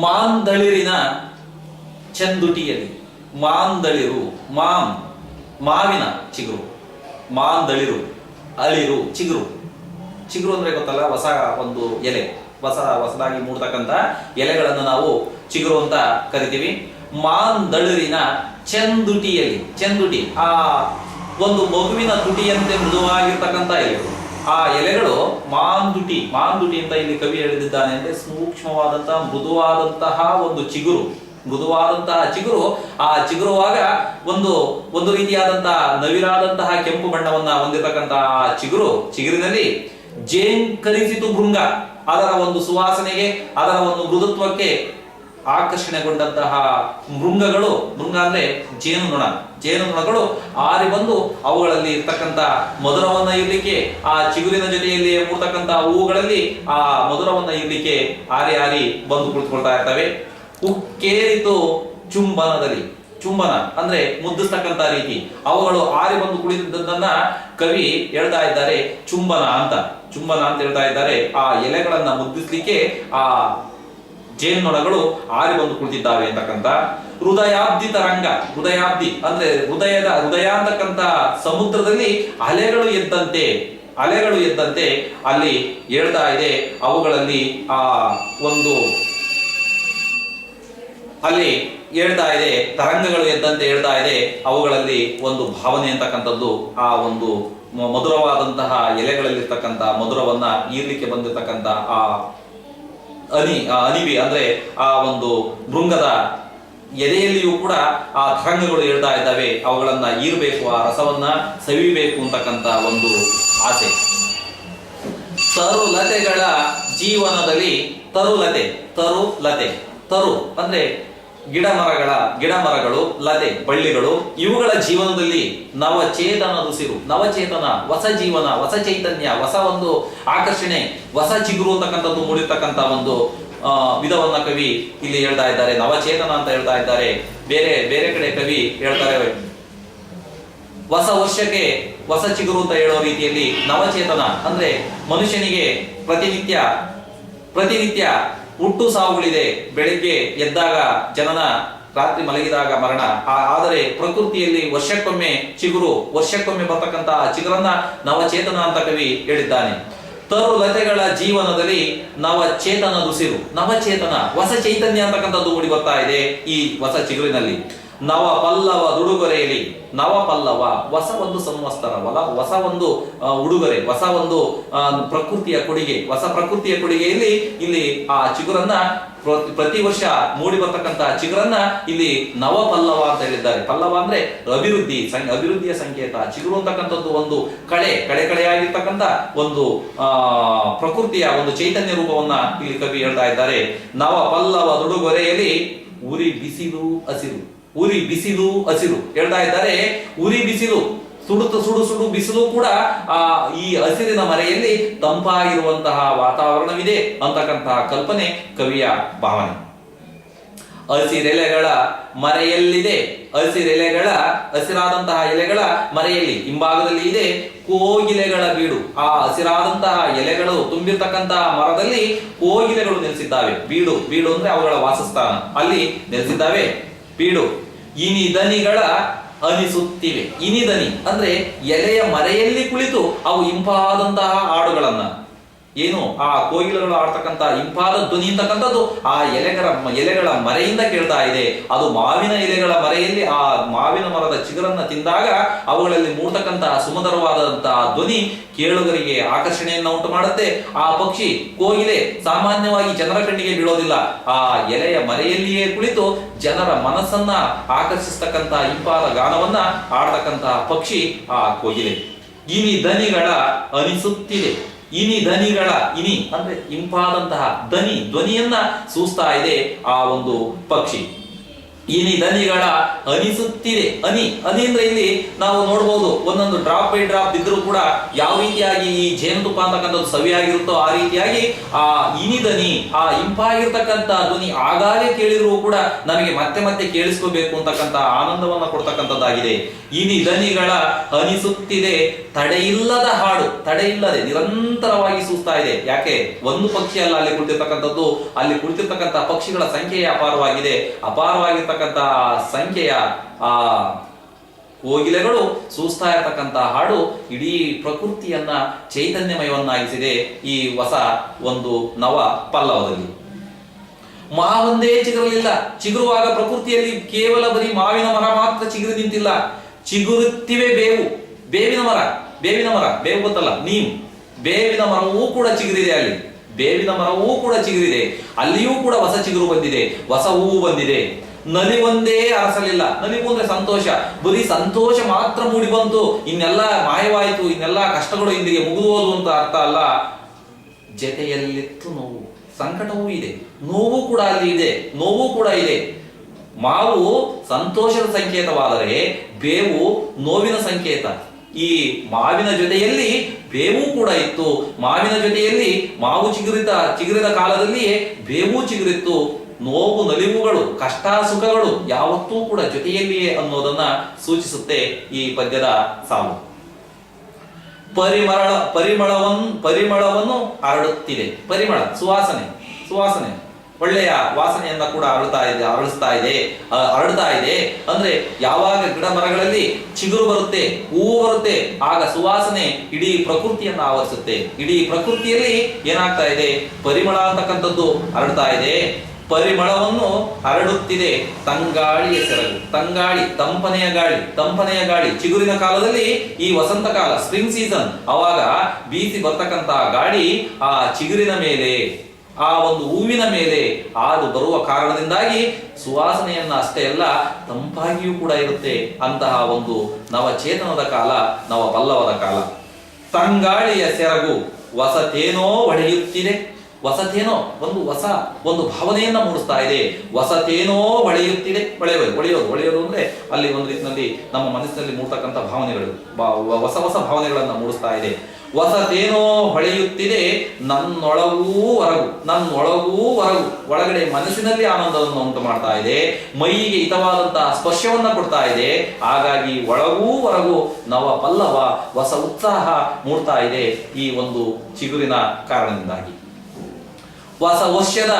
ಮಾಂದಳಿರಿನ ಚಂದುಟಿಯಲ್ಲಿ. ಮಾಂದಳಿರು, ಮಾವಿನ ಚಿಗುರು, ಮಾಂದಳಿರು, ಅಳಿರು ಚಿಗುರು. ಚಿಗುರು ಅಂದ್ರೆ ಗೊತ್ತಲ್ಲ, ಹೊಸ ಒಂದು ಎಲೆ, ಹೊಸದಾಗಿ ಮೂಡ್ತಕ್ಕಂಥ ಎಲೆಗಳನ್ನು ನಾವು ಚಿಗುರು ಅಂತ ಕರಿತೀವಿ. ಮಾಂದಳಿರಿನ ಚಂದುಟಿಯಲ್ಲಿ, ಚಂದುಟಿ ಆ ಒಂದು ಮಗುವಿನ ತುಟಿಯಂತೆ ಮೃದುವಾಗಿರ್ತಕ್ಕಂಥ ಎಲೆಗಳು. ಆ ಎಲೆಗಳು ಮಾಂದುಟಿ ಅಂತ ಇಲ್ಲಿ ಕವಿ ಹೇಳಿದ್ದಾನೆ ಅಂದ್ರೆ ಸೂಕ್ಷ್ಮವಾದಂತಹ ಮೃದುವಾದಂತಹ ಒಂದು ಚಿಗುರು, ಮೃದುವಾದಂತಹ ಚಿಗುರು. ಆ ಚಿಗುರುವಾಗ ಒಂದು ರೀತಿಯಾದಂತಹ ನವಿರಾದಂತಹ ಕೆಂಪು ಬಣ್ಣವನ್ನ ಹೊಂದಿರತಕ್ಕಂತಹ ಚಿಗುರಿನಲ್ಲಿ ಜೇಂಕರಿಸಿತು ಭೃಂಗ, ಅದರ ಒಂದು ಸುವಾಸನೆಗೆ, ಅದರ ಒಂದು ಮೃದುತ್ವಕ್ಕೆ ಆಕರ್ಷಣೆಗೊಂಡಂತಹ ಮೃಂಗ ಅಂದ್ರೆ ಜೇನುನೊಣಗಳು ಆರಿ ಬಂದು ಅವುಗಳಲ್ಲಿ ಇರ್ತಕ್ಕಂಥ ಮಧುರವನ್ನ ಇರ್ಲಿಕ್ಕೆ, ಆ ಚಿಗುರಿನ ಜೊತೆಯಲ್ಲಿ ಮೂಡ್ತಕ್ಕಂಥ ಹೂವುಗಳಲ್ಲಿ ಆ ಮಧುರವನ್ನ ಇರ್ಲಿಕ್ಕೆ ಆರಿ ಬಂದು ಕುಳಿತುಕೊಳ್ತಾ ಇರ್ತವೆ. ಉಕ್ಕೇರಿತು ಚುಂಬನದಲ್ಲಿ, ಚುಂಬನ ಅಂದ್ರೆ ಮುದ್ದಿಸ್ತಕ್ಕಂಥ ರೀತಿ, ಅವುಗಳು ಆರಿ ಬಂದು ಕುಳಿತಿದ್ದನ್ನ ಕವಿ ಹೇಳ್ತಾ ಇದ್ದಾರೆ ಚುಂಬನ ಅಂತ ಹೇಳ್ತಾ ಇದ್ದಾರೆ. ಆ ಎಲೆಗಳನ್ನ ಮುದ್ದಿಸ್ಲಿಕ್ಕೆ ಆ ಜೇನುನೊಣಗಳು ಆರಿ ಬಂದು ಕುಳಿತಿದ್ದಾವೆ ಅಂತಕ್ಕಂಥ. ಹೃದಯಾಬ್ದಿ ತರಂಗ, ಹೃದಯಾಬ್ದಿ ಅಂದ್ರೆ ಹೃದಯ ಅಂತಕ್ಕಂಥ ಸಮುದ್ರದಲ್ಲಿ ಅಲೆಗಳು ಎದ್ದಂತೆ ಅಲ್ಲಿ ಹೇಳ್ತಾ ಇದೆ. ಅವುಗಳಲ್ಲಿ ಅಲ್ಲಿ ಹೇಳ್ತಾ ಇದೆ, ತರಂಗಗಳು ಎದ್ದಂತೆ ಹೇಳ್ತಾ ಇದೆ. ಅವುಗಳಲ್ಲಿ ಒಂದು ಭಾವನೆ ಅಂತಕ್ಕಂಥದ್ದು, ಆ ಒಂದು ಮಧುರವಾದಂತಹ ಎಲೆಗಳಲ್ಲಿರ್ತಕ್ಕಂಥ ಮಧುರವನ್ನ ಈರ್ಲಿಕ್ಕೆ ಬಂದಿರತಕ್ಕಂಥ ಆ ಅನಿವಿ ಅಂದ್ರೆ ಆ ಒಂದು ಭೃಂಗದ ಎದೆಯಲ್ಲಿಯೂ ಕೂಡ ಆ ತರಂಗಗಳು ಹೇಳ್ತಾ ಇದ್ದಾವೆ. ಅವುಗಳನ್ನ ಈರ್ಬೇಕು, ಆ ರಸವನ್ನ ಸವಿಬೇಕು ಅಂತಕ್ಕಂಥ ಒಂದು ಆಸೆ. ತರುಲತೆಗಳ ಜೀವನದಲ್ಲಿ ತರು ಅಂದ್ರೆ ಗಿಡಮರಗಳು, ಲತೆ ಬಳ್ಳಿಗಳು, ಇವುಗಳ ಜೀವನದಲ್ಲಿ ನವಚೇತನ, ಹೊಸ ಜೀವನ, ಹೊಸ ಚೈತನ್ಯ, ಹೊಸ ಒಂದು ಆಕರ್ಷಣೆ, ಹೊಸ ಚಿಗುರು ಅಂತಕ್ಕಂಥದ್ದು ಮೂಡಿರ್ತಕ್ಕಂಥ ಒಂದು ವಿಧವನ್ನ ಕವಿ ಇಲ್ಲಿ ಹೇಳ್ತಾ ಇದ್ದಾರೆ. ನವಚೇತನ ಅಂತ ಹೇಳ್ತಾ ಇದ್ದಾರೆ. ಬೇರೆ ಕಡೆ ಕವಿ ಹೇಳ್ತಾರೆ ಹೊಸ ವರ್ಷಕ್ಕೆ ಹೊಸ ಚಿಗುರು ಅಂತ ಹೇಳೋ ರೀತಿಯಲ್ಲಿ ನವಚೇತನ ಅಂದ್ರೆ ಮನುಷ್ಯನಿಗೆ ಪ್ರತಿನಿತ್ಯ ಹುಟ್ಟು ಸಾವುಗಳಿದೆ. ಬೆಳಿಗ್ಗೆ ಎದ್ದಾಗ ಜನನ, ರಾತ್ರಿ ಮಲಗಿದಾಗ ಮರಣ. ಆದರೆ ಪ್ರಕೃತಿಯಲ್ಲಿ ವರ್ಷಕ್ಕೊಮ್ಮೆ ಬರ್ತಕ್ಕಂಥ ಚಿಗುರನ್ನ ನವಚೇತನ ಅಂತ ಕವಿ ಹೇಳಿದ್ದಾನೆ. ತರುಲತೆಗಳ ಜೀವನದಲ್ಲಿ ನವಚೇತನ ಹೊಸ ಚೈತನ್ಯ ಅಂತಕ್ಕಂಥದ್ದು ಮೂಡಿ ಬರ್ತಾ ಇದೆ ಈ ಹೊಸ ಚಿಗುರಿನಲ್ಲಿ. ನವಪಲ್ಲವ ದುಡುಗೊರೆಯಲ್ಲಿ, ನವಪಲ್ಲವ ಹೊಸ ಒಂದು ಸಂವತ್ಸರ, ಹೊಸ ಒಂದು ಉಡುಗೊರೆ, ಹೊಸ ಒಂದು ಪ್ರಕೃತಿಯ ಕೊಡುಗೆಯಲ್ಲಿ ಇಲ್ಲಿ ಆ ಚಿಗುರನ್ನ ಪ್ರತಿ ವರ್ಷ ಮೂಡಿ ಬರ್ತಕ್ಕಂಥ ಚಿಗುರನ್ನ ಇಲ್ಲಿ ನವಪಲ್ಲವ ಅಂತ ಹೇಳಿದ್ದಾರೆ. ಪಲ್ಲವ ಅಂದ್ರೆ ಅಭಿವೃದ್ಧಿಯ ಸಂಕೇತ. ಚಿಗುರು ಅಂತಕ್ಕಂಥದ್ದು ಒಂದು ಕಳೆಯಾಗಿರ್ತಕ್ಕಂಥ ಒಂದು ಪ್ರಕೃತಿಯ ಒಂದು ಚೈತನ್ಯ ರೂಪವನ್ನ ಇಲ್ಲಿ ಕವಿ ಹೇಳ್ತಾ ಇದ್ದಾರೆ. ನವಪಲ್ಲವ ದುಡುಗೊರೆಯಲ್ಲಿ ಉರಿ ಬಿಸಿಲು ಹಸಿರು ಹೇಳ್ತಾ ಇದ್ದಾರೆ. ಉರಿ ಬಿಸಿಲು, ಸುಡು ಬಿಸಿಲು ಕೂಡ ಈ ಹಸಿರಿನ ಮರೆಯಲ್ಲಿ ತಂಪಾಗಿರುವಂತಹ ವಾತಾವರಣವಿದೆ ಅಂತಕ್ಕಂತಹ ಕಲ್ಪನೆ ಕವಿಯ ಭಾವನೆ. ಹಸಿರೆಲೆಗಳ ಮರೆಯಲ್ಲಿದೆ, ಹಸಿರಾದಂತಹ ಎಲೆಗಳ ಮರೆಯಲ್ಲಿ ಹಿಂಭಾಗದಲ್ಲಿ ಇದೆ ಕೋಗಿಲೆಗಳ ಬೀಡು. ಆ ಹಸಿರಾದಂತಹ ಎಲೆಗಳು ತುಂಬಿರ್ತಕ್ಕಂತಹ ಮರದಲ್ಲಿ ಕೋಗಿಲೆಗಳು ನೆಲೆಸಿದ್ದಾವೆ. ಬೀಡು ಅಂದ್ರೆ ಅವುಗಳ ವಾಸಸ್ಥಾನ, ಅಲ್ಲಿ ನೆಲೆಸಿದ್ದಾವೆ. ಬೀಡು ಇನಿದನಿಗಳ ಅನಿಸುತ್ತಿವೆ. ಇನಿದನಿ ಅಂದ್ರೆ ಎಲೆಯ ಮರೆಯಲ್ಲಿ ಕುಳಿತು ಅವು ಇಂಪಾದಂತಹ ಹಾಡುಗಳನ್ನ, ಏನು ಆ ಕೋಗಿಲೆಗಳು ಆಡ್ತಕ್ಕಂಥ ಇಂಪಾದ ಧ್ವನಿ ಅಂತಕ್ಕಂಥದ್ದು ಆ ಎಲೆಗಳ ಮರೆಯಿಂದ ಕೇಳ್ತಾ ಇದೆ. ಅದು ಮಾವಿನ ಎಲೆಗಳ ಮರೆಯಲ್ಲಿ ಆ ಮಾವಿನ ಮರದ ಚಿಗುರನ್ನ ತಿಂದಾಗ ಅವುಗಳಲ್ಲಿ ಮೂಡ್ತಕ್ಕಂತಹ ಸುಮಧುರವಾದಂತಹ ಧ್ವನಿ ಕೇಳುಗರಿಗೆ ಆಕರ್ಷಣೆಯನ್ನ ಉಂಟು ಮಾಡುತ್ತೆ. ಆ ಪಕ್ಷಿ ಕೋಗಿಲೆ ಸಾಮಾನ್ಯವಾಗಿ ಜನರ ಕಣ್ಣಿಗೆ ಬೀಳೋದಿಲ್ಲ. ಆ ಎಲೆಯ ಮರೆಯಲ್ಲಿಯೇ ಕುಳಿತು ಜನರ ಮನಸ್ಸನ್ನ ಆಕರ್ಷಿಸ್ತಕ್ಕಂತಹ ಇಂಪಾದ ಗಾನವನ್ನ ಆಡ್ತಕ್ಕಂತಹ ಪಕ್ಷಿ ಆ ಕೋಗಿಲೆ. ಇನಿ ದನಿಗಳ ಅನಿಸುತ್ತಿದೆ. ಇನಿ ಅಂದ್ರೆ ಇಂಪಾದಂತಹ ಧ್ವನಿಯನ್ನ ಸೂಸ್ತಾ ಇದೆ ಆ ಒಂದು ಪಕ್ಷಿ. ಇನಿ ದನಿಗಳ ಅನಿಸುತ್ತಿದೆ. ಹನಿ ಅಂದ್ರೆ ಇಲ್ಲಿ ನಾವು ನೋಡಬಹುದು, ಒಂದೊಂದು ಡ್ರಾಪ್ ಬೈ ಡ್ರಾಪ್ ಬಿದ್ದರೂ ಕೂಡ ಯಾವ ರೀತಿಯಾಗಿ ಈ ಜೇನುತುಪ್ಪ ಅಂತಕ್ಕಂಥದ್ದು ಸವಿಯಾಗಿರುತ್ತೋ ಆ ರೀತಿಯಾಗಿ ಆ ಇನಿ ದನಿ, ಆ ಇಂಪಾಗಿರ್ತಕ್ಕಂಥ ಧ್ವನಿ ಆಗಾಗ್ಗೆ ಕೇಳಿದ್ರು ಕೂಡ ನಮಗೆ ಮತ್ತೆ ಮತ್ತೆ ಕೇಳಿಸ್ಕೋಬೇಕು ಅಂತಕ್ಕಂಥ ಆನಂದವನ್ನ ಕೊಡ್ತಕ್ಕಂಥದ್ದಾಗಿದೆ. ಇನಿ ದನಿಗಳ ಅನಿಸುತ್ತಿದೆ, ತಡೆಯಿಲ್ಲದ ಹಾಡು, ತಡೆಯಿಲ್ಲದೆ ನಿರಂತರವಾಗಿ ಸೂಸ್ತಾ ಇದೆ. ಯಾಕೆ? ಒಂದು ಪಕ್ಷಿ ಅಲ್ಲ ಅಲ್ಲಿ ಕುಳಿತಿರ್ತಕ್ಕಂಥದ್ದು, ಅಲ್ಲಿ ಕುಳಿತಿರ್ತಕ್ಕಂಥ ಪಕ್ಷಿಗಳ ಸಂಖ್ಯೆಯೇ ಅಪಾರವಾಗಿದೆ. ಅಪಾರವಾಗಿರ್ತಕ್ಕಂಥ ಸಂಖ್ಯೆಯ ಆ ಕೋಗಿಲೆಗಳು ಸೂಸ್ತಾ ಇರತಕ್ಕಂತ ಹಾಡು ಇಡೀ ಪ್ರಕೃತಿಯನ್ನ ಚೈತನ್ಯಮಯವನ್ನಾಗಿಸಿದೆ ಈ ಹೊಸ ಒಂದು ನವ ಪಲ್ಲವದಲ್ಲಿ. ಮಾವೊಂದೇ ಚಿಗುರಲಿಲ್ಲ. ಚಿಗುರುವಾಗ ಪ್ರಕೃತಿಯಲ್ಲಿ ಕೇವಲ ಬರೀ ಮಾವಿನ ಮರ ಮಾತ್ರ ಚಿಗುರಿ ನಿಂತಿಲ್ಲ, ಚಿಗುರುತ್ತಿವೆ ಬೇವು, ಬೇವಿನ ಮರ, ಬೇವು ಗೊತ್ತಲ್ಲ, ನೀಮ್, ಬೇವಿನ ಮರವೂ ಕೂಡ ಚಿಗುರಿದೆ. ಅಲ್ಲಿ ಬೇವಿನ ಮರವೂ ಕೂಡ ಚಿಗುರಿದೆ, ಅಲ್ಲಿಯೂ ಕೂಡ ಹೊಸ ಚಿಗುರು ಬಂದಿದೆ, ಹೊಸ ಹೂವು ಬಂದಿದೆ. ನಲಿವೊಂದೇ ಅರಸಲಿಲ್ಲ. ನಲಿವು ಅಂದ್ರೆ ಸಂತೋಷ, ಬರೀ ಸಂತೋಷ ಮಾತ್ರ ಮೂಡಿ ಬಂತು, ಇನ್ನೆಲ್ಲ ಮಾಯವಾಯಿತು, ಇನ್ನೆಲ್ಲ ಕಷ್ಟಗಳು ಇಂದಿಗೆ ಮುಗಿದುವುದು ಅಂತ ಅರ್ಥ ಅಲ್ಲ. ಜೊತೆಯಲ್ಲಿತ್ತು ನೋವು, ಸಂಕಟವೂ ಇದೆ, ನೋವು ಕೂಡ ಅಲ್ಲಿ ಇದೆ, ನೋವು ಕೂಡ ಇದೆ. ಮಾವು ಸಂತೋಷದ ಸಂಕೇತವಾದರೆ ಬೇವು ನೋವಿನ ಸಂಕೇತ. ಈ ಮಾವಿನ ಜೊತೆಯಲ್ಲಿ ಬೇವು ಕೂಡ ಇತ್ತು. ಮಾವಿನ ಜೊತೆಯಲ್ಲಿ ಮಾವು ಚಿಗುರಿದ ಕಾಲದಲ್ಲಿಯೇ ಬೇವು ಚಿಗುರಿತ್ತು. ನೋವು ನಲಿವುಗಳು, ಕಷ್ಟ ಸುಖಗಳು ಯಾವತ್ತೂ ಕೂಡ ಜೊತೆಯಲ್ಲಿಯೇ ಅನ್ನೋದನ್ನ ಸೂಚಿಸುತ್ತೆ ಈ ಪದ್ಯದ ಸಾಲು. ಪರಿಮಳವನ್ನು ಹರಡುತ್ತಿದೆ. ಪರಿಮಳ, ಸುವಾಸನೆ ಒಳ್ಳೆಯ ವಾಸನೆಯನ್ನ ಕೂಡ ಹರಡ್ತಾ ಇದೆ. ಅಂದ್ರೆ ಯಾವಾಗ ಗಿಡ ಮರಗಳಲ್ಲಿ ಚಿಗುರು ಬರುತ್ತೆ, ಹೂವು ಬರುತ್ತೆ, ಆಗ ಸುವಾಸನೆ ಇಡೀ ಪ್ರಕೃತಿಯನ್ನ ಆವರಿಸುತ್ತೆ. ಇಡೀ ಪ್ರಕೃತಿಯಲ್ಲಿ ಏನಾಗ್ತಾ ಇದೆ? ಪರಿಮಳ ಅಂತಕ್ಕಂಥದ್ದು ಹರಡ್ತಾ ಇದೆ. ಪರಿಮಳವನ್ನು ಹರಡುತ್ತಿದೆ ತಂಗಾಳಿಯ ಸೆರಗು. ತಂಗಾಳಿ, ತಂಪನೆಯ ಗಾಳಿ. ಚಿಗುರಿನ ಕಾಲದಲ್ಲಿ, ಈ ವಸಂತ ಕಾಲ, ಸ್ಪ್ರಿಂಗ್ ಸೀಸನ್, ಅವಾಗ ಬೀಸಿ ಬರ್ತಕ್ಕಂತ ಗಾಳಿ ಆ ಚಿಗುರಿನ ಮೇಲೆ, ಆ ಒಂದು ಹೂವಿನ ಮೇಲೆ ಹಾದು ಬರುವ ಕಾರಣದಿಂದಾಗಿ ಸುವಾಸನೆಯನ್ನ ಅಷ್ಟೇ ಅಲ್ಲ, ತಂಪಾಗಿಯೂ ಕೂಡ ಇರುತ್ತೆ. ಅಂತಹ ಒಂದು ನವಚೇತನದ ಕಾಲ, ನವ ಪಲ್ಲವದ ಕಾಲ. ತಂಗಾಳಿಯ ಸೆರಗು ಹೊಸತೇನೋ ಒಡೆಯುತ್ತಿದೆ. ಹೊಸತೇನೋ ಒಂದು ಭಾವನೆಯನ್ನ ಮೂಡಿಸ್ತಾ ಇದೆ. ಹೊಸತೇನೋ ಹೊಳೆಯುತ್ತಿದೆ. ಹೊಳೆಯೋದು ಅಂದ್ರೆ ಅಲ್ಲಿ ಒಂದು ರೀತಿಯಲ್ಲಿ ನಮ್ಮ ಮನಸ್ಸಿನಲ್ಲಿ ಮೂಡ್ತಕ್ಕಂಥ ಭಾವನೆಗಳು, ಹೊಸ ಭಾವನೆಗಳನ್ನ ಮೂಡಿಸ್ತಾ ಇದೆ. ಹೊಸತೇನೋ ಹೊಳೆಯುತ್ತಿದೆ ನನ್ನೊಳಗೂ ಹೊರಗು. ಒಳಗಡೆ ಮನಸ್ಸಿನಲ್ಲಿ ಆನಂದವನ್ನು ಉಂಟು ಮಾಡ್ತಾ ಇದೆ, ಮೈಗೆ ಹಿತವಾದಂತಹ ಸ್ಪರ್ಶವನ್ನ ಕೊಡ್ತಾ ಇದೆ. ಹಾಗಾಗಿ ಒಳಗೂ ಹೊರಗು ನವ ಪಲ್ಲವ, ಹೊಸ ಉತ್ಸಾಹ ಮೂಡ್ತಾ ಇದೆ ಈ ಒಂದು ಚಿಗುರಿನ ಕಾರಣದಿಂದಾಗಿ. ಹೊಸ ವರ್ಷದ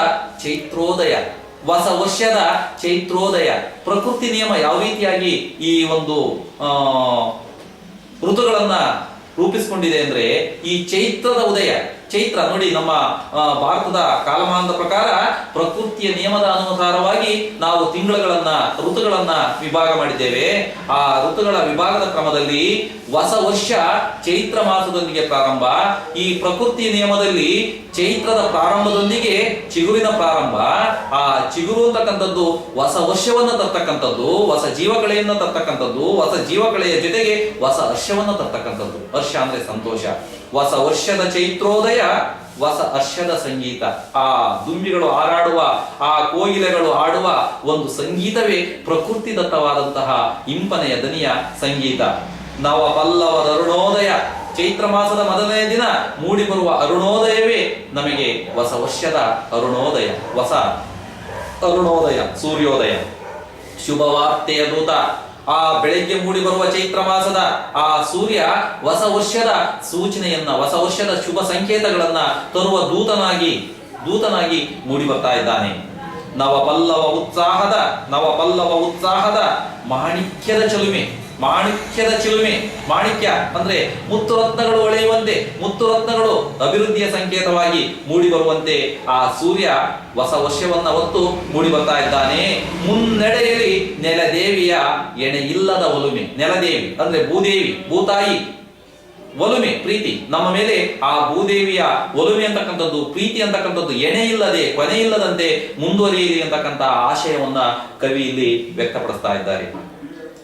ಚೈತ್ರೋದಯ. ಪ್ರಕೃತಿ ನಿಯಮ ಯಾವ ರೀತಿಯಾಗಿ ಈ ಒಂದು ಋತುಗಳನ್ನ ರೂಪಿಸಿಕೊಂಡಿದೆ ಅಂದ್ರೆ, ಈ ಚೈತ್ರದ ಉದಯ, ಚೈತ್ರ ನೋಡಿ, ನಮ್ಮ ಭಾರತದ ಕಾಲಮಾನದ ಪ್ರಕಾರ ಪ್ರಕೃತಿಯ ನಿಯಮದ ಅನುಸಾರವಾಗಿ ನಾವು ಋತುಗಳನ್ನ ವಿಭಾಗ ಮಾಡಿದ್ದೇವೆ. ಆ ಋತುಗಳ ವಿಭಾಗದ ಕ್ರಮದಲ್ಲಿ ಹೊಸ ವರ್ಷ ಚೈತ್ರ ಮಾಸದೊಂದಿಗೆ ಪ್ರಾರಂಭ. ಈ ಪ್ರಕೃತಿ ನಿಯಮದಲ್ಲಿ ಚೈತ್ರದ ಪ್ರಾರಂಭದೊಂದಿಗೆ ಚಿಗುರಿನ ಪ್ರಾರಂಭ. ಆ ಚಿಗುರು ಅಂತಕ್ಕಂಥದ್ದು ಹೊಸ ವರ್ಷವನ್ನ ತರ್ತಕ್ಕಂಥದ್ದು, ಹೊಸ ಜೀವಕಳೆಯನ್ನ ತರ್ತಕ್ಕಂಥದ್ದು, ಹೊಸ ಜೀವಕಳೆಯ ಜೊತೆಗೆ ಹೊಸ ಹರ್ಷವನ್ನ ತರ್ತಕ್ಕಂಥದ್ದು. ಹರ್ಷ ಅಂದ್ರೆ ಸಂತೋಷ. ಹೊಸ ವರ್ಷದ ಚೈತ್ರೋದಯ, ಹೊಸ ಹರ್ಷದ ಸಂಗೀತ. ಆ ದುಂಬಿಗಳು ಹಾರಾಡುವ, ಆ ಕೋಗಿಲೆಗಳು ಹಾಡುವ ಒಂದು ಸಂಗೀತವೇ ಪ್ರಕೃತಿ ದತ್ತವಾದಂತಹ ಇಂಪನೆಯ ದನಿಯ ಸಂಗೀತ. ನವ ಪಲ್ಲವದ ಅರುಣೋದಯ. ಚೈತ್ರ ಮಾಸದ ಮೊದಲನೇ ದಿನ ಮೂಡಿ ಬರುವ ಅರುಣೋದಯವೇ ನಮಗೆ ಹೊಸ ವರ್ಷದ ಅರುಣೋದಯ, ಸೂರ್ಯೋದಯ. ಶುಭವಾರ್ತೆಯ ದೂತ. ಆ ಬೆಳಗ್ಗೆ ಮೂಡಿ ಬರುವ ಚೈತ್ರ ಮಾಸದ ಆ ಸೂರ್ಯ ಹೊಸ ವರ್ಷದ ಸೂಚನೆಯನ್ನ, ಹೊಸ ವರ್ಷದ ಶುಭ ಸಂಕೇತಗಳನ್ನ ತರುವ ದೂತನಾಗಿ ಮೂಡಿ ಬರ್ತಾ ಇದ್ದಾನೆ. ನವಪಲ್ಲವ ಉತ್ಸಾಹದ ಮಾಣಿಕ್ಯದ ಚಿಲುಮೆ. ಮಾಣಿಕ್ಯ ಅಂದ್ರೆ ಮುತ್ತು ರತ್ನಗಳು ಹೊಳೆಯುವಂತೆ, ಮುತ್ತು ರತ್ನಗಳು ಅಭಿವೃದ್ಧಿಯ ಸಂಕೇತವಾಗಿ ಮೂಡಿ ಬರುವಂತೆ ಆ ಸೂರ್ಯ ಹೊಸ ವರ್ಷವನ್ನ ಹೊತ್ತು ಮೂಡಿ ಬರ್ತಾ ಇದ್ದಾನೆ. ಮುನ್ನಡೆಯಲ್ಲಿ ನೆಲದೇವಿಯ ಎಣೆ ಇಲ್ಲದ ಒಲುಮೆ. ನೆಲದೇವಿ ಅಂದ್ರೆ ಭೂತಾಯಿ ಒಲುಮೆ, ಪ್ರೀತಿ ನಮ್ಮ ಮೇಲೆ. ಆ ಭೂದೇವಿಯ ಒಲುಮೆ ಅಂತಕ್ಕಂಥದ್ದು, ಪ್ರೀತಿ ಅಂತಕ್ಕಂಥದ್ದು ಎಣೆ ಇಲ್ಲದೆ, ಕೊನೆ ಇಲ್ಲದಂತೆ ಮುಂದುವರಿಯಲಿ ಅಂತಕ್ಕಂಥ ಆಶಯವನ್ನ ಕವಿ ಇಲ್ಲಿ ವ್ಯಕ್ತಪಡಿಸ್ತಾ ಇದ್ದಾರೆ.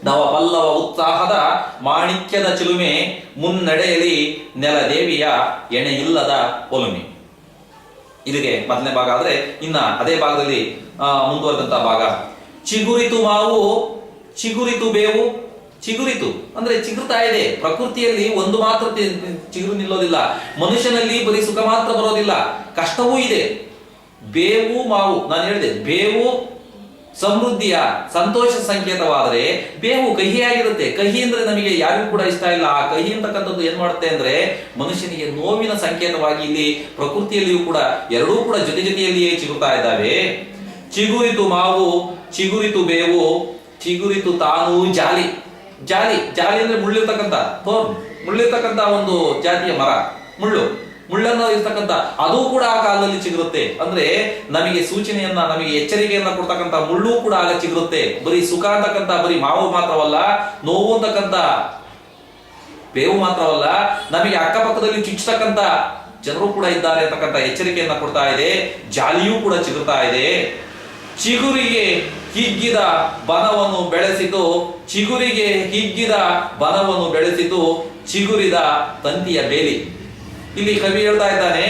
ನವಪಲ್ಲವ ಉತ್ಸಾಹದ ಮಾಣಿಕ್ಯದ ಚಿಲುಮೆ, ಮುನ್ನಡೆಯಲ್ಲಿ ನೆಲದೇವಿಯ ಎಣೆ ಇಲ್ಲದ ಒಲುಮೆ. ಇಲ್ಲಿಗೆ ಮೊದಲನೇ ಭಾಗ ಆದ್ರೆ, ಇನ್ನ ಅದೇ ಭಾಗದಲ್ಲಿ ಮುಂದುವರೆದಂತಹ ಭಾಗ. ಚಿಗುರಿತು ಮಾವು, ಚಿಗುರಿತು ಬೇವು. ಚಿಗುರಿತು ಅಂದ್ರೆ ಚಿಗುರ್ತಾ ಇದೆ. ಪ್ರಕೃತಿಯಲ್ಲಿ ಒಂದು ಮಾತ್ರ ಚಿಗುರು ನಿಲ್ಲೋದಿಲ್ಲ. ಮನುಷ್ಯನಲ್ಲಿ ಬರೀ ಸುಖ ಮಾತ್ರ ಬರೋದಿಲ್ಲ, ಕಷ್ಟವೂ ಇದೆ. ಬೇವು ಮಾವು, ನಾನು ಹೇಳಿದೆ ಬೇವು ಸಮೃದ್ಧಿಯ ಸಂತೋಷ ಸಂಕೇತವಾದರೆ ಬೇವು ಕಹಿಯಾಗಿರುತ್ತೆ. ಕಹಿ ಅಂದ್ರೆ ನಮಗೆ ಯಾರಿಗೂ ಕೂಡ ಇಷ್ಟ ಇಲ್ಲ. ಆ ಕಹಿ ಅಂತಕ್ಕಂಥದ್ದು ಏನ್ ಮಾಡುತ್ತೆ ಅಂದ್ರೆ ಮನುಷ್ಯನಿಗೆ ನೋವಿನ ಸಂಕೇತವಾಗಿ ಇಲ್ಲಿ ಪ್ರಕೃತಿಯಲ್ಲಿಯೂ ಕೂಡ ಎರಡೂ ಕೂಡ ಜೊತೆ ಜೊತೆಯಲ್ಲಿಯೇ ಚಿಗುರ್ತಾ ಇದ್ದಾವೆ. ಚಿಗುರಿತು ಮಾವು, ಚಿಗುರಿತು ಬೇವು, ಚಿಗುರಿತು ತಾನು ಜಾಲಿ. ಜಾಲಿ, ಜಾಲಿ ಅಂದ್ರೆ ಮುಳ್ಳಿರ್ತಕ್ಕಂಥ ಥೋರ್ನ್, ಮುಳ್ಳಿರ್ತಕ್ಕಂಥ ಒಂದು ಜಾತಿಯ ಮರ, ಮುಳ್ಳನ್ನು ಇರ್ತಕ್ಕಂಥ ಅದು ಕೂಡ ಆ ಕಾಲದಲ್ಲಿ ಚಿಗುರುತ್ತೆ. ಅಂದ್ರೆ ನಮಗೆ ಸೂಚನೆಯನ್ನ, ನಮಗೆ ಎಚ್ಚರಿಕೆಯನ್ನ ಕೊಡ್ತಕ್ಕಂಥ ಮುಳ್ಳು ಕೂಡ ಆಗ ಚಿಗುರುತ್ತೆ. ಬರೀ ಸುಖ ಅಂತಕ್ಕಂಥ ಬರೀ ಮಾವು ಮಾತ್ರವಲ್ಲ, ನೋವು ಅಂತಕ್ಕಂಥ ಬೇವು ಮಾತ್ರವಲ್ಲ, ನಮಗೆ ಅಕ್ಕಪಕ್ಕದಲ್ಲಿ ಚುಚ್ಚತಕ್ಕಂಥ ಜನರು ಕೂಡ ಇದ್ದಾರೆ ಅಂತಕ್ಕಂಥ ಎಚ್ಚರಿಕೆಯನ್ನ ಕೊಡ್ತಾ ಇದೆ. ಜಾಲಿಯೂ ಕೂಡ ಚಿಗುರ್ತಾ ಇದೆ. ಚಿಗುರಿಗೆ ಹಿಗ್ಗಿದ ಬನವನ್ನು ಬೆಳೆಸಿತು, ಚಿಗುರಿಗೆ ಹಿಗ್ಗಿದ ಬನವನ್ನು ಬೆಳೆಸಿತು, ಚಿಗುರಿದ ತಂತಿಯ ಬೇಲಿ. ಇಲ್ಲಿ ಕವಿ ಹೇಳ್ತಾ ಇದ್ದಾನೆ,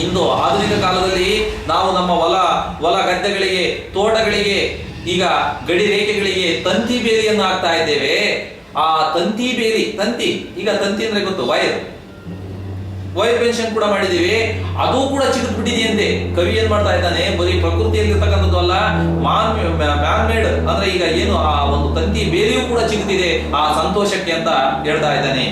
ಇಂದು ಆಧುನಿಕ ಕಾಲದಲ್ಲಿ ನಾವು ನಮ್ಮ ಹೊಲ ಗದ್ದೆಗಳಿಗೆ, ತೋಟಗಳಿಗೆ, ಈಗ ಗಡಿ ರೇಖೆಗಳಿಗೆ ತಂತಿ ಬೇಲಿಯನ್ನು ಹಾಕ್ತಾ ಇದ್ದೇವೆ. ಆ ತಂತಿ ಬೇಲಿ, ತಂತಿ, ಈಗ ತಂತಿ ಅಂದ್ರೆ ಗೊತ್ತು, ವೈರ್ ಪೆನ್ಷನ್ ಕೂಡ ಮಾಡಿದೀವಿ, ಅದು ಕೂಡ ಚಿಗುರು ಬಿಟ್ಟಿದೆಯಂತೆ. ಕವಿ ಏನ್ ಮಾಡ್ತಾ ಇದ್ದಾನೆ, ಬರೀ ಪ್ರಕೃತಿಯಲ್ಲಿ ಇರ್ತಕ್ಕಂಥದ್ದು ಅಲ್ಲ, ಮ್ಯಾನ್ ಮೇಡ್ ಅಂದ್ರೆ ಈಗ ಏನು ಆ ಒಂದು ತಂತಿ ಬೇಲಿಯೂ ಕೂಡ ಚಿಗುತ್ತಿದೆ ಆ ಸಂತೋಷಕ್ಕೆ ಅಂತ ಹೇಳ್ತಾ ಇದ್ದಾನೆ.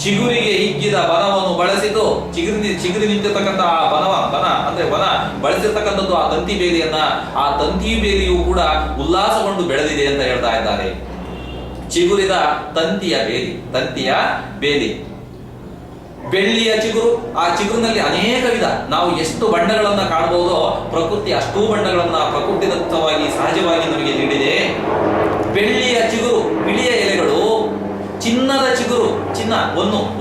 ಚಿಗುರಿಗೆ ಹಿಗ್ಗಿದ ಬನವನ್ನು ಬಳಸಿತು, ಚಿಗುರಿ ನಿಂತಿರ್ತಕ್ಕಂಥ ಆ ಬನ ಅಂದ್ರೆ ವನ ಬಳಸಿರ್ತಕ್ಕಂಥದ್ದು ಆ ತಂತಿ ಬೇಲಿಯನ್ನ, ಆ ತಂತಿ ಬೇಲಿಯೂ ಕೂಡ ಉಲ್ಲಾಸಗೊಂಡು ಬೆಳೆದಿದೆ ಅಂತ ಹೇಳ್ತಾ ಇದ್ದಾರೆ. ಚಿಗುರಿದ ತಂತಿಯ ಬೇಲಿ. ಬೆಳ್ಳಿಯ ಚಿಗುರು, ಆ ಚಿಗುರಿನಲ್ಲಿ ಅನೇಕ ವಿಧ, ನಾವು ಎಷ್ಟು ಬಣ್ಣಗಳನ್ನ ಕಾಣಬಹುದೋ ಪ್ರಕೃತಿ ಅಷ್ಟೂ ಬಣ್ಣಗಳನ್ನ ಪ್ರಕೃತಿದತ್ತವಾಗಿ ಸಹಜವಾಗಿ ನಮಗೆ ನೀಡಿದೆ. ಬೆಳ್ಳಿಯ ಚಿಗುರು, ಬಿಳಿಯ ಎಲೆಗಳು. ಚಿನ್ನದ ಚಿಗುರು,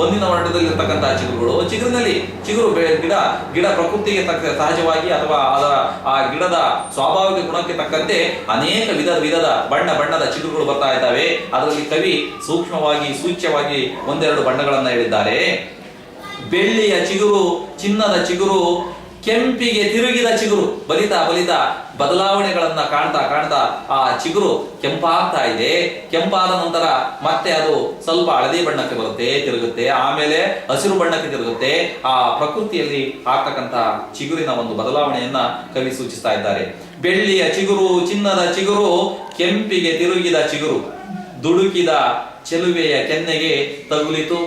ಒಂದಿನ ವರ್ಣದಲ್ಲಿರ್ತಕ್ಕಂತಹ ಚಿಗುರುಗಳು. ಚಿಗುರು ಗಿಡ ಪ್ರಕೃತಿಗೆ ತಕ್ಕ ಸಹಜವಾಗಿ ಅಥವಾ ಅದರ ಆ ಗಿಡದ ಸ್ವಾಭಾವಿಕ ಗುಣಕ್ಕೆ ತಕ್ಕಂತೆ ಅನೇಕ ವಿಧದ ಬಣ್ಣದ ಚಿಗುರುಗಳು ಬರ್ತಾ ಇದ್ದಾವೆ. ಅದರಲ್ಲಿ ಕವಿ ಸೂಕ್ಷ್ಮವಾಗಿ ಸೂಚ್ಯವಾಗಿ ಒಂದೆರಡು ಬಣ್ಣಗಳನ್ನ ಹೇಳಿದ್ದಾರೆ. ಬೆಳ್ಳಿಯ ಚಿಗುರು, ಚಿನ್ನದ ಚಿಗುರು, ಕೆಂಪಿಗೆ ತಿರುಗಿದ ಚಿಗುರು. ಬಲಿತ ಬದಲಾವಣೆಗಳನ್ನ ಕಾಣ್ತಾ ಆ ಚಿಗುರು ಕೆಂಪಾಗ್ತಾ ಇದೆ. ಕೆಂಪಾದ ನಂತರ ಮತ್ತೆ ಅದು ಸ್ವಲ್ಪ ಹಳದಿ ಬಣ್ಣಕ್ಕೆ ಬರುತ್ತೆ, ತಿರುಗುತ್ತೆ, ಆಮೇಲೆ ಹಸಿರು ಬಣ್ಣಕ್ಕೆ ತಿರುಗುತ್ತೆ. ಆ ಪ್ರಕೃತಿಯಲ್ಲಿ ಆಗ್ತಕ್ಕಂಥ ಚಿಗುರಿನ ಒಂದು ಬದಲಾವಣೆಯನ್ನ ಕವಿ ಸೂಚಿಸ್ತಾ ಇದ್ದಾರೆ. ಬೆಳ್ಳಿಯ ಚಿಗುರು, ಚಿನ್ನದ ಚಿಗುರು, ಕೆಂಪಿಗೆ ತಿರುಗಿದ ಚಿಗುರು. ದುಡುಕಿದ ಚೆಲುವೆಯ ಕೆನ್ನೆಗೆ ತಗುಲಿತು,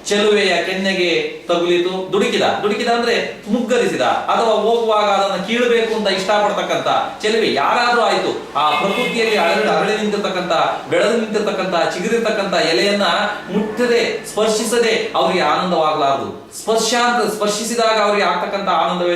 ಚೆಲುವೆಯ ಕೆನ್ನೆಗೆ ತಗುಲಿತು. ದುಡುಕಿದ ಅಂದ್ರೆ ಮುಗ್ಗರಿಸಿದ, ಅಥವಾ ಹೋಗುವಾಗ ಅದನ್ನು ಕೀಳಬೇಕು ಅಂತ ಇಷ್ಟಪಡ್ತಕ್ಕಂಥ ಚೆಲುವೆ ಯಾರಾದ್ರೂ ಆಯ್ತು. ಆ ಪ್ರಕೃತಿಯಲ್ಲಿ ಅರಳಿ ನಿಂತಿರ್ತಕ್ಕಂಥ, ಬೆಳೆದು ನಿಂತಿರ್ತಕ್ಕಂಥ, ಚಿಗುರಿರ್ತಕ್ಕಂಥ ಎಲೆಯನ್ನ ಮುಟ್ಟದೆ ಸ್ಪರ್ಶಿಸದೆ ಅವರಿಗೆ ಆನಂದವಾಗಲಾರದು. ಸ್ಪರ್ಶಿಸಿದಾಗ ಅವರಿಗೆ ಆಗ್ತಕ್ಕಂಥ ಆನಂದವೇ